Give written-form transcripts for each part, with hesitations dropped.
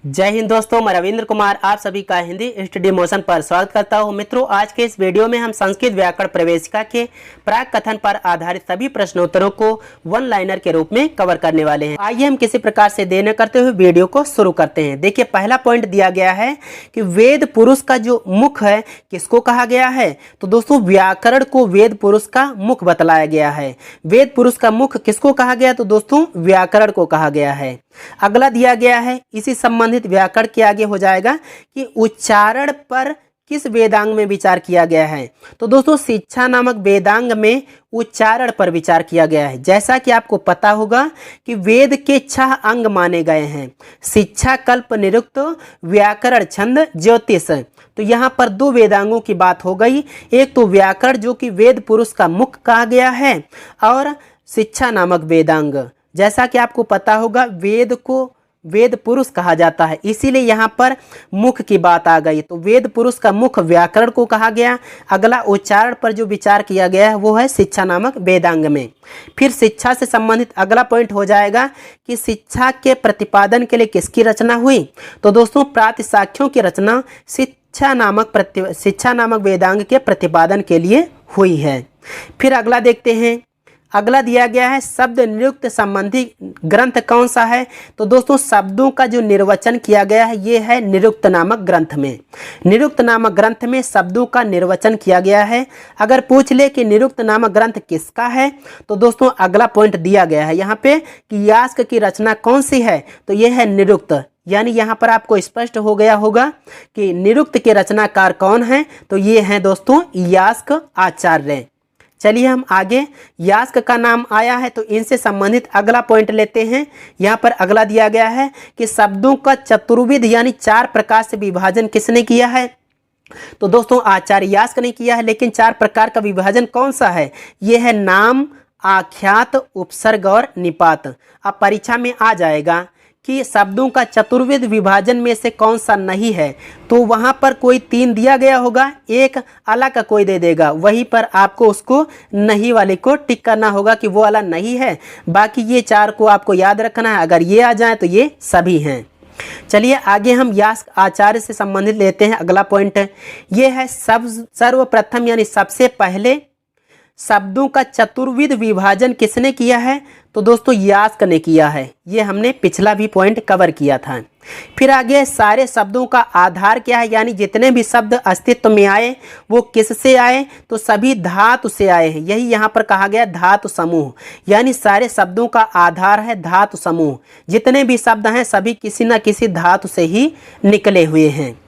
जय हिंद दोस्तों, मैं रविंद्र कुमार आप सभी का हिंदी स्टडी मोशन पर स्वागत करता हूं। मित्रों, आज के इस वीडियो में हम संस्कृत व्याकरण प्रवेशिका के प्राक कथन पर आधारित सभी प्रश्नोत्तरों को वन लाइनर के रूप में कवर करने वाले हैं। आइए हम किसी प्रकार से देर न करते हुए वीडियो को शुरू करते हैं। देखिए, पहला पॉइंट दिया गया है कि वेद पुरुष का जो मुख है किसको कहा गया है। तो दोस्तों, व्याकरण को वेद पुरुष का मुख बतलाया गया है। वेद पुरुष का मुख किसको कहा गया? तो दोस्तों, व्याकरण को कहा गया है। अगला दिया गया है, इसी संबंधित व्याकरण के आगे हो जाएगा कि उच्चारण पर किस वेदांग में विचार किया गया है। तो दोस्तों, शिक्षा नामक वेदांग में उच्चारण पर विचार किया गया है। जैसा कि आपको पता होगा कि वेद के 6 अंग माने गए हैं: शिक्षा, कल्प, निरुक्त, व्याकरण, छंद, ज्योतिष। तो यहाँ पर 2 वेदांगों की बात हो गई। एक तो व्याकरण जो कि वेद पुरुष का मुख कहा गया है, और शिक्षा नामक वेदांग। जैसा कि आपको पता होगा, वेद को वेद पुरुष कहा जाता है, इसीलिए यहाँ पर मुख की बात आ गई। तो वेद पुरुष का मुख व्याकरण को कहा गया। अगला उच्चारण पर जो विचार किया गया है वो है शिक्षा नामक वेदांग में। फिर शिक्षा से संबंधित अगला पॉइंट हो जाएगा कि शिक्षा के प्रतिपादन के लिए किसकी रचना हुई। तो दोस्तों, प्रातिशाख्यों की रचना शिक्षा नामक वेदांग के प्रतिपादन के लिए हुई है। फिर अगला देखते हैं। अगला दिया गया है, शब्द निरुक्त संबंधी ग्रंथ कौन सा है। तो दोस्तों, शब्दों का जो निर्वचन किया गया है ये है निरुक्त नामक ग्रंथ में। निरुक्त नामक ग्रंथ में शब्दों का निर्वचन किया गया है। अगर पूछ ले कि निरुक्त नामक ग्रंथ किसका है, तो दोस्तों अगला पॉइंट दिया गया है यहाँ पे कि यास्क की रचना कौन सी है। तो ये है निरुक्त। यानी यहाँ पर आपको स्पष्ट हो गया होगा कि निरुक्त के रचनाकार कौन है। तो ये हैं दोस्तों यास्क आचार्य। चलिए हम आगे, यास्क का नाम आया है तो इनसे संबंधित अगला पॉइंट लेते हैं। यहाँ पर अगला दिया गया है कि शब्दों का चतुर्विध यानी 4 प्रकार से विभाजन किसने किया है। तो दोस्तों, आचार्य यास्क ने किया है, लेकिन 4 प्रकार का विभाजन कौन सा है? ये है नाम, आख्यात, उपसर्ग और निपात। अब परीक्षा में आ जाएगा कि शब्दों का चतुर्विध विभाजन में से कौन सा नहीं है। तो वहाँ पर कोई 3 दिया गया होगा, एक अला का कोई दे देगा, वहीं पर आपको उसको नहीं वाले को टिक करना होगा कि वो अला नहीं है। बाकी ये 4 को आपको याद रखना है। अगर ये आ जाए तो ये सभी हैं। चलिए आगे हम यास्क आचार्य से संबंधित लेते हैं। अगला पॉइंट ये है, सर्वप्रथम यानी सबसे पहले शब्दों का चतुर्विध विभाजन किसने किया है। तो दोस्तों, यास्क ने किया है। ये हमने पिछला भी पॉइंट कवर किया था। फिर आगे, सारे शब्दों का आधार क्या है, यानी जितने भी शब्द अस्तित्व में आए वो किससे आए। तो सभी धातु से आए हैं। यही यहाँ पर कहा गया धातु समूह, यानी सारे शब्दों का आधार है धातु समूह। जितने भी शब्द हैं सभी किसी न किसी धातु से ही निकले हुए हैं।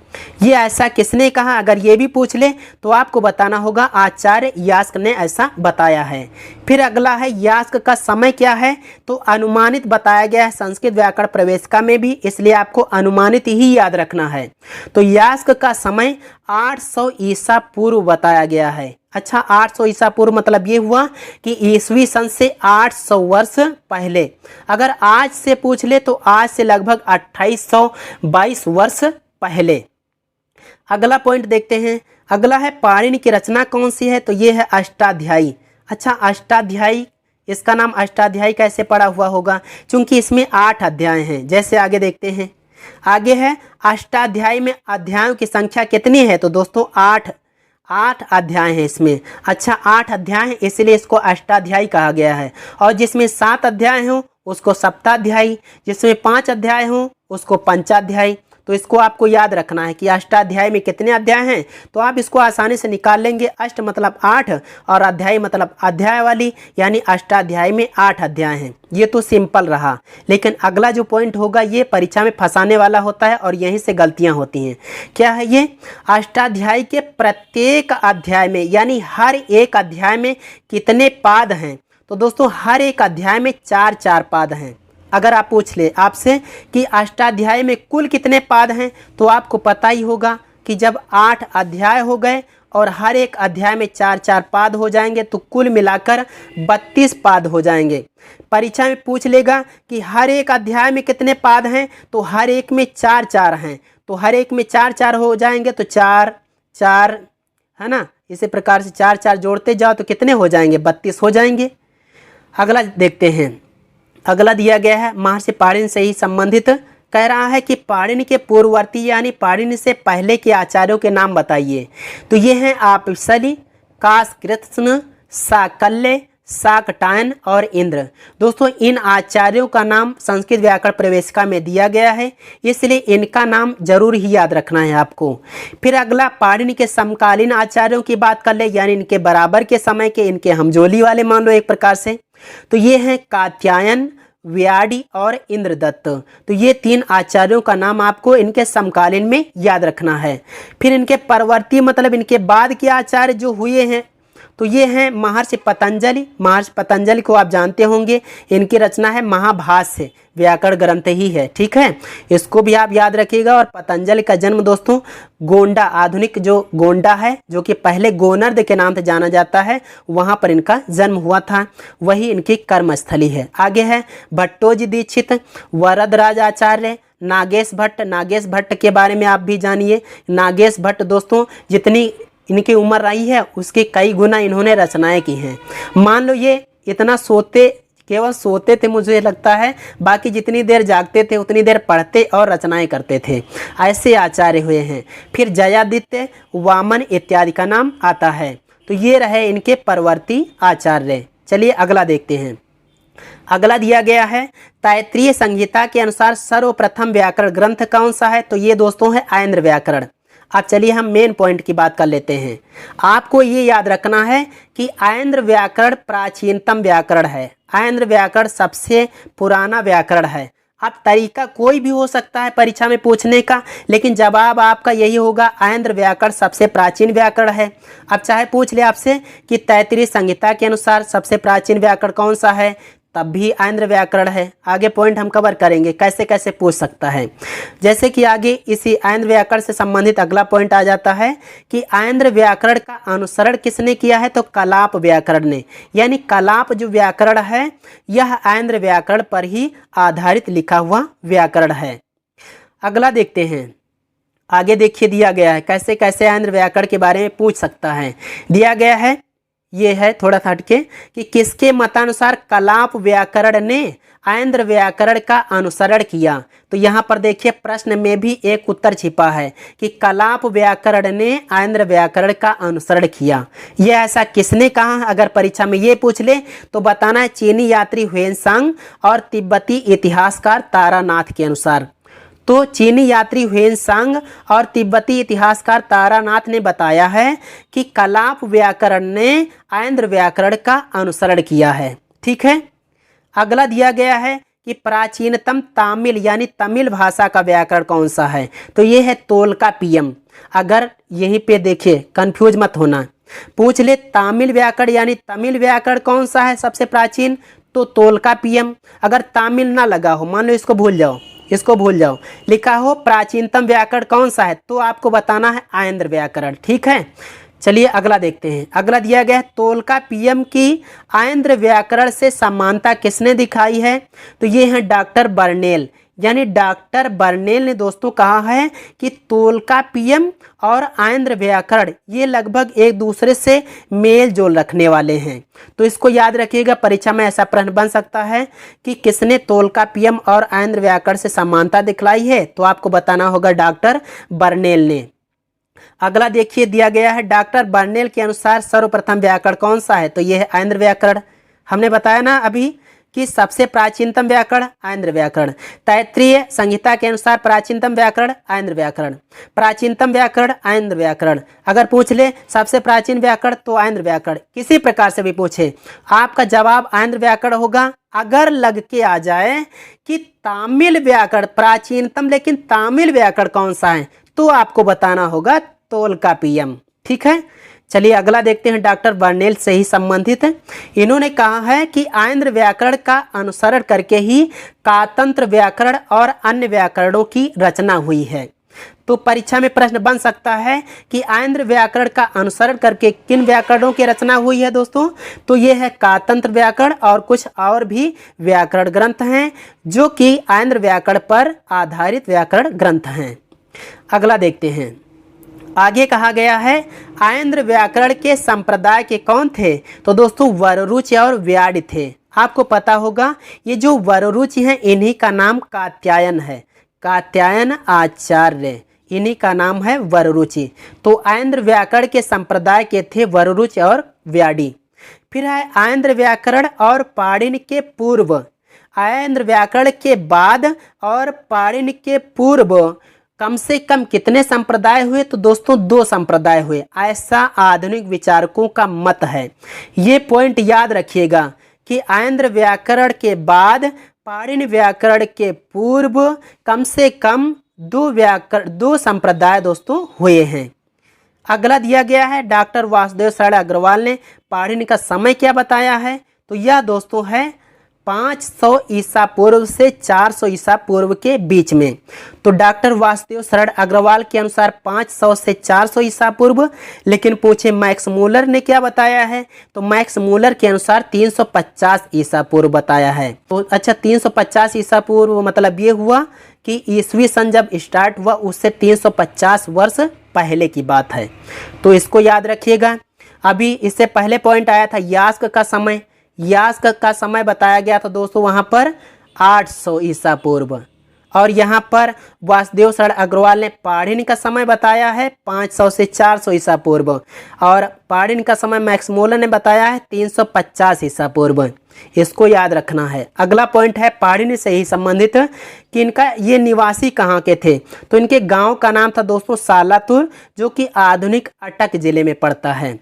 ये ऐसा किसने कहा? अगर ये भी पूछ ले तो आपको बताना होगा आचार्य यास्क ने ऐसा बताया है। फिर अगला है, यास्क का समय क्या है। तो अनुमानित बताया गया है संस्कृत व्याकरण प्रवेशिका में भी, इसलिए आपको अनुमानित ही याद रखना है। तो यास्क का समय 800 ईसा पूर्व बताया गया है। अच्छा, 800 ईसा पूर्व मतलब ये हुआ कि ईसवी सन से 800 वर्ष पहले। अगर आज से पूछ ले तो आज से लगभग 2822 वर्ष पहले। अगला पॉइंट देखते हैं। अगला है, पाणिनि की रचना कौन सी है। तो ये है अष्टाध्यायी। अच्छा, अष्टाध्यायी, इसका नाम अष्टाध्यायी कैसे पड़ा हुआ होगा? क्योंकि इसमें 8 अध्याय हैं। जैसे आगे देखते हैं। आगे है, अष्टाध्यायी में अध्यायों की संख्या कितनी है। तो दोस्तों 8 अध्याय हैं इसमें। अच्छा, 8 अध्याय हैं, इसलिए इसको अष्टाध्यायी कहा गया है। और जिसमें 7 अध्याय हों उसको सप्ताध्यायी, जिसमें 5 अध्याय हों उसको पंचाध्यायी। तो इसको आपको याद रखना है कि अष्टाध्याय में कितने अध्याय हैं। तो आप इसको आसानी से निकाल लेंगे। अष्ट मतलब 8 और अध्याय मतलब अध्याय वाली, यानी अष्टाध्याय में 8 अध्याय हैं। ये तो सिंपल रहा, लेकिन अगला जो पॉइंट होगा ये परीक्षा में फंसाने वाला होता है और यहीं से गलतियां होती हैं। क्या है ये? अष्टाध्यायी के प्रत्येक अध्याय में, यानी हर एक अध्याय में कितने पाद हैं। तो दोस्तों, हर एक अध्याय में 4-4 पाद हैं। अगर आप पूछ ले आपसे कि अष्टाध्याय में कुल कितने पाद हैं, तो आपको पता ही होगा कि जब 8 अध्याय हो गए और हर एक अध्याय में 4-4 पाद हो जाएंगे तो कुल मिलाकर 32 पाद हो जाएंगे। परीक्षा में पूछ लेगा कि हर एक अध्याय में कितने पाद हैं, तो हर एक में 4-4 हैं। तो हर एक में 4-4 हो जाएंगे तो 4-4 है ना। इसी प्रकार से 4-4 जोड़ते जाओ तो कितने हो जाएंगे? 32 हो जाएंगे। अगला देखते हैं। अगला दिया गया है, महर्षि पाणिनि से ही संबंधित कह रहा है कि पाणिनि के पूर्ववर्ती यानी पाणिनि से पहले के आचार्यों के नाम बताइए। तो ये हैं आपसली, काशकृत्स्न, साकल्य, शाकटायन और इंद्र। दोस्तों इन आचार्यों का नाम संस्कृत व्याकरण प्रवेशिका में दिया गया है, इसलिए इनका नाम जरूर ही याद रखना है आपको। फिर अगला पाणिनि के समकालीन आचार्यों की बात कर ले, यानी इनके बराबर के समय के, इनके हमजोली वाले मान लो एक प्रकार से। तो ये हैं कात्यायन, व्याडी और इंद्रदत्त। तो ये 3 आचार्यों का नाम आपको इनके समकालीन में याद रखना है। फिर इनके परवर्ती मतलब इनके बाद के आचार्य जो हुए हैं तो ये हैं महर्षि पतंजलि। महर्षि पतंजलि को आप जानते होंगे, इनकी रचना है महाभाष्य, व्याकरण ग्रंथ ही है, ठीक है, इसको भी आप याद रखिएगा। और पतंजलि का जन्म दोस्तों गोंडा, आधुनिक जो गोंडा है, जो कि पहले गोनर्द के नाम से जाना जाता है, वहाँ पर इनका जन्म हुआ था, वही इनकी कर्मस्थली है। आगे है भट्टोजी दीक्षित, वरदराज आचार्य, नागेश भट्ट। नागेश भट्ट के बारे में आप भी जानिए। नागेश भट्ट दोस्तों जितनी इनकी उम्र रही है उसके कई गुना इन्होंने रचनाएं की हैं। मान लो ये इतना सोते, केवल सोते थे मुझे लगता है, बाकी जितनी देर जागते थे उतनी देर पढ़ते और रचनाएं करते थे, ऐसे आचार्य हुए हैं। फिर जयादित्य, वामन इत्यादि का नाम आता है। तो ये रहे इनके परवर्ती आचार्य। चलिए अगला देखते हैं। अगला दिया गया है तैत्तिरीय संहिता के अनुसार सर्वप्रथम व्याकरण ग्रंथ कौन सा है? तो ये दोस्तों है आयेंद्र व्याकरण। अब चलिए हम मेन पॉइंट की बात कर लेते हैं। आपको ये याद रखना है कि आयेंद्र व्याकरण प्राचीनतम व्याकरण है। आयेंद्र व्याकरण सबसे पुराना व्याकरण है। अब तरीका कोई भी हो सकता है परीक्षा में पूछने का, लेकिन जवाब आपका यही होगा, आयेंद्र व्याकरण सबसे प्राचीन व्याकरण है। अब चाहे पूछ ले आपसे कि तैत्तिरीय संहिता के अनुसार सबसे प्राचीन व्याकरण कौन सा है, तब भी आयेंद्र व्याकरण है। आगे पॉइंट हम कवर करेंगे कैसे कैसे पूछ सकता है। जैसे कि आगे इसी आयेंद्र व्याकरण से संबंधित अगला पॉइंट आ जाता है कि आयेंद्र व्याकरण का अनुसरण किसने किया है? तो कलाप व्याकरण ने। यानी कलाप जो व्याकरण है यह आयेंद्र व्याकरण पर ही आधारित लिखा हुआ व्याकरण है। अगला देखते हैं। आगे देखिए दिया गया है कैसे कैसे आयेंद्र व्याकरण के बारे में पूछ सकता है। दिया गया है, ये है थोड़ा सा हटके, कि किसके मतानुसार कलाप व्याकरण ने आयेंद्र व्याकरण का अनुसरण किया। तो यहाँ पर देखिए प्रश्न में भी एक उत्तर छिपा है कि कलाप व्याकरण ने आयेंद्र व्याकरण का अनुसरण किया। यह ऐसा किसने कहा? अगर परीक्षा में ये पूछ ले तो बताना है चीनी यात्री ह्वेनसांग और तिब्बती इतिहासकार तारानाथ के अनुसार। तो चीनी यात्री ह्वेनसांग और तिब्बती इतिहासकार तारानाथ ने बताया है कि कलाप व्याकरण ने आयेंद्र व्याकरण का अनुसरण किया है। ठीक है। अगला दिया गया है कि प्राचीनतम तामिल यानी तमिल भाषा का व्याकरण कौन सा है? तो ये है तोल्कापियम। अगर यहीं पे देखिए कंफ्यूज मत होना, पूछ ले तामिल व्याकरण यानी तमिल व्याकरण कौन सा है सबसे प्राचीन, तो तोल्कापियम। अगर तामिल ना लगा हो, मान लो इसको भूल जाओ, इसको भूल जाओ, लिखा हो प्राचीनतम व्याकरण कौन सा है, तो आपको बताना है आयेंद्र व्याकरण। ठीक है। चलिए अगला देखते हैं। अगला दिया गया है तोल्कापियम की आयेंद्र व्याकरण से समानता किसने दिखाई है? तो ये है डॉक्टर बर्नेल। यानी डॉक्टर बर्नेल ने दोस्तों कहा है कि तोल्कापियम और आयेंद्र व्याकरण ये लगभग एक दूसरे से मेल जोल रखने वाले हैं। तो इसको याद रखिएगा, परीक्षा में ऐसा प्रश्न बन सकता है कि किसने तोल्कापियम और आयेंद्र व्याकरण से समानता दिखलाई है, तो आपको बताना होगा डॉक्टर बर्नेल ने। अगला देखिए दिया गया है डॉक्टर बर्नेल के अनुसार सर्वप्रथम व्याकरण कौन सा है? तो यह है आयेंद्र व्याकरण। हमने बताया ना अभी कि सबसे प्राचीनतम व्याकरण आयेंद्र व्याकरण। तैत्तिरीय संहिता के अनुसार प्राचीनतम व्याकरण आयेंद्र व्याकरण, प्राचीनतम व्याकरण आयेंद्र व्याकरण। अगर पूछ ले सबसे प्राचीन व्याकरण तो आयेंद्र व्याकरण। किसी प्रकार से भी पूछे आपका जवाब आयेंद्र व्याकरण होगा। अगर लग के आ जाए कि तामिल व्याकरण प्राचीनतम, लेकिन तामिल व्याकरण कौन सा है, तो आपको बताना होगा तोल्कापियम। ठीक है। चलिए अगला देखते हैं डॉक्टर बर्नेल से ही संबंधित। इन्होंने कहा है कि आयेंद्र व्याकरण का अनुसरण करके ही कातंत्र व्याकरण और अन्य व्याकरणों की रचना हुई है। तो परीक्षा में प्रश्न बन सकता है कि आयेंद्र व्याकरण का अनुसरण करके किन व्याकरणों की रचना हुई है दोस्तों? तो ये है कातंत्र व्याकरण और कुछ और भी व्याकरण ग्रंथ हैं जो कि आयेंद्र व्याकरण पर आधारित व्याकरण ग्रंथ हैं। अगला देखते हैं। आगे कहा गया है आयेंद्र व्याकरण के संप्रदाय के कौन थे? तो दोस्तों वररुचि और व्याड थे। आपको पता होगा ये जो वररुचि हैं इन्हीं का नाम कात्यायन है। कात्यायन आचार्य, इन्हीं का नाम है वररुचि। तो आयेंद्र व्याकरण के संप्रदाय के थे वररुचि और व्याडी। फिर है आयेंद्र व्याकरण और पाणिनि के पूर्व। आयेंद्र व्याकरण के बाद और पाणिनि के पूर्व कम से कम कितने संप्रदाय हुए? तो दोस्तों 2 संप्रदाय हुए, ऐसा आधुनिक विचारकों का मत है। ये पॉइंट याद रखिएगा कि आयेंद्र व्याकरण के बाद पाणिनि व्याकरण के पूर्व कम से कम 2 संप्रदाय दोस्तों हुए हैं। अगला दिया गया है डॉक्टर वासुदेव शरण अग्रवाल ने पाणिनि का समय क्या बताया है? तो यह दोस्तों है 500 ईसा पूर्व से 400 ईसा पूर्व के बीच में। तो डॉक्टर वासुदेव शरण अग्रवाल के अनुसार 500 से 400 ईसा पूर्व। लेकिन पूछे मैक्स मूलर ने क्या बताया है? तो मैक्स मूलर के अनुसार 350 ईसा पूर्व बताया है। तो अच्छा 350 ईसा पूर्व मतलब ये हुआ कि ईसवी सन जब स्टार्ट हुआ उससे 350 वर्ष पहले की बात है। तो इसको याद रखिएगा। अभी इससे पहले पॉइंट आया था यास्क का समय। यास्क का समय बताया गया था दोस्तों वहाँ पर 800 ईसा पूर्व। और यहाँ पर वासुदेव शरण अग्रवाल ने पाणिनि का समय बताया है 500 से 400 ईसा पूर्व। और पाणिनि का समय मैक्स मूलर ने बताया है 350 ईसा पूर्व। इसको याद रखना है। अगला पॉइंट है पाणिनि से ही संबंधित कि इनका ये निवासी कहाँ के थे? तो इनके गांव का नाम था दोस्तों सालातुर, जो कि आधुनिक अटक जिले में पड़ता है।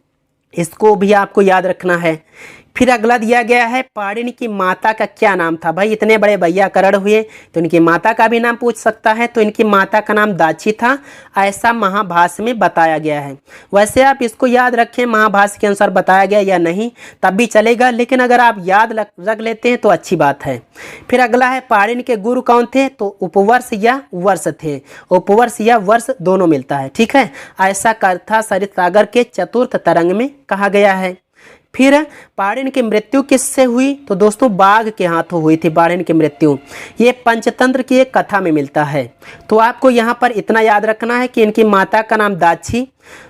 इसको भी आपको याद रखना है। फिर अगला दिया गया है पाणिनि की माता का क्या नाम था? भाई इतने बड़े वैयाकरण हुए तो इनकी माता का भी नाम पूछ सकता है। तो इनकी माता का नाम दाची था, ऐसा महाभाष्य में बताया गया है। वैसे आप इसको याद रखें महाभाष्य के अनुसार बताया गया या नहीं तब भी चलेगा, लेकिन अगर आप याद रख लेते हैं तो अच्छी बात है। फिर अगला है पाणिनि के गुरु कौन थे? तो उपवर्ष या वर्ष थे। उपवर्ष या वर्ष दोनों मिलता है, ठीक है। ऐसा कथा सरित सागर के चतुर्थ तरंग में कहा गया है। फिर पाणिनि की मृत्यु किससे हुई? तो दोस्तों बाघ के हाथों हुई थी पाणिनि की मृत्यु। ये पंचतंत्र की एक कथा में मिलता है। तो आपको यहाँ पर इतना याद रखना है कि इनकी माता का नाम दाची,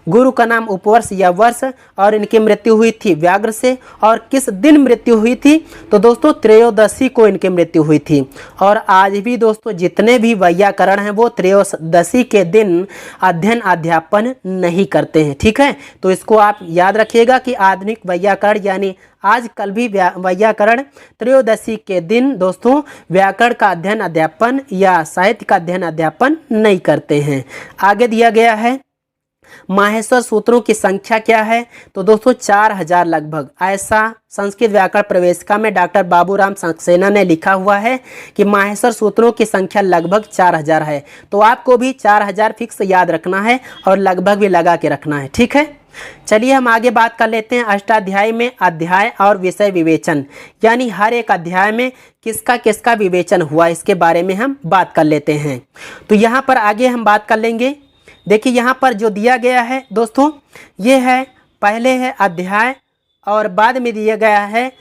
गुरु का नाम उपवर्ष या वर्ष, और इनकी मृत्यु हुई थी व्याघ्र से। और किस दिन मृत्यु हुई थी? तो दोस्तों त्रयोदशी को इनकी मृत्यु हुई थी। और आज भी दोस्तों जितने भी वैयाकरण हैं वो त्रयोदशी के दिन अध्ययन अध्यापन नहीं करते हैं, ठीक है। तो इसको आप याद रखिएगा कि आधुनिक वैयाकरण यानी आजकल भी वैयाकरण त्रयोदशी के दिन दोस्तों व्याकरण का अध्ययन अध्यापन या साहित्य का अध्ययन अध्यापन नहीं करते हैं। आगे दिया गया है माहेश्वर सूत्रों की संख्या क्या है? तो दोस्तों 4000 लगभग, ऐसा संस्कृत व्याकरण प्रवेशिका में डॉक्टर बाबूराम सक्सेना ने लिखा हुआ है कि माहेश्वर सूत्रों की संख्या लगभग 4000 है। तो आपको भी 4000 फिक्स याद रखना है और लगभग भी लगा के रखना है, ठीक है। चलिए हम आगे बात कर लेते हैं अष्टाध्यायी में अध्याय और विषय विवेचन, यानी हर एक अध्याय में किसका किसका विवेचन हुआ इसके बारे में हम बात कर लेते हैं। तो यहाँ पर आगे हम बात कर लेंगे। देखिए यहाँ पर जो दिया गया है दोस्तों ये है, पहले है अध्याय और बाद में दिया गया है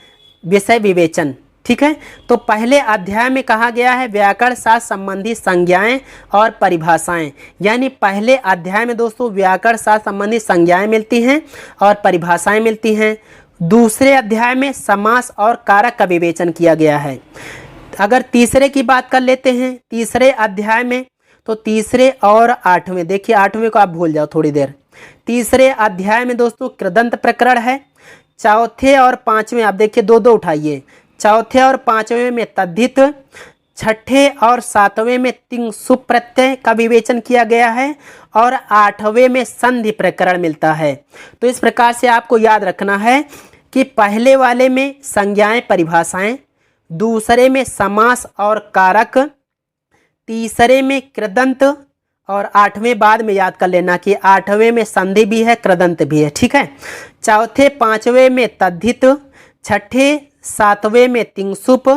विषय विवेचन, ठीक है। तो पहले अध्याय में कहा गया है व्याकरण शास्त्र संबंधी संज्ञाएं और परिभाषाएं, यानी पहले अध्याय में दोस्तों व्याकरण शास्त्र संबंधी संज्ञाएं मिलती हैं और परिभाषाएं मिलती हैं। दूसरे अध्याय में समास और कारक का विवेचन किया गया है। अगर तीसरे की बात कर लेते हैं तीसरे अध्याय में, तो तीसरे और आठवें, देखिए आठवें को आप भूल जाओ थोड़ी देर। तीसरे अध्याय में दोस्तों कृदंत प्रकरण है। चौथे और पांचवें आप देखिए दो दो उठाइए, चौथे और पांचवें में तद्धित, छठे और सातवें में तिंग सुप प्रत्यय का विवेचन किया गया है और आठवें में संधि प्रकरण मिलता है। तो इस प्रकार से आपको याद रखना है कि पहले वाले में संज्ञाएं परिभाषाएं, दूसरे में समास और कारक, तीसरे में कृदंत और आठवें बाद में याद कर लेना कि आठवें में संधि भी है कृदंत भी है, ठीक है। चौथे पांचवें में तद्धित, छठे सातवें में तिंगसुप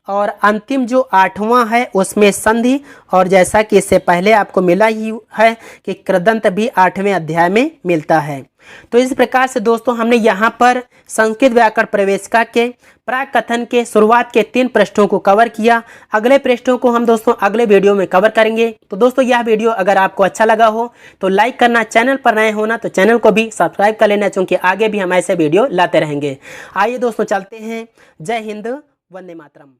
और अंतिम जो आठवां है उसमें संधि। और जैसा कि इससे पहले आपको मिला ही है कि कृदंत भी आठवें अध्याय में मिलता है। तो इस प्रकार से दोस्तों हमने यहाँ पर संस्कृत व्याकरण प्रवेशिका के प्राक कथन के शुरुआत के 3 पृष्ठों को कवर किया। अगले पृष्ठों को हम दोस्तों अगले वीडियो में कवर करेंगे। तो दोस्तों यह वीडियो अगर आपको अच्छा लगा हो तो लाइक करना, चैनल पर नए होना तो चैनल को भी सब्सक्राइब कर लेना, क्योंकि आगे भी हम ऐसे वीडियो लाते रहेंगे। आइए दोस्तों चलते हैं। जय हिंद, वंदे मातरम।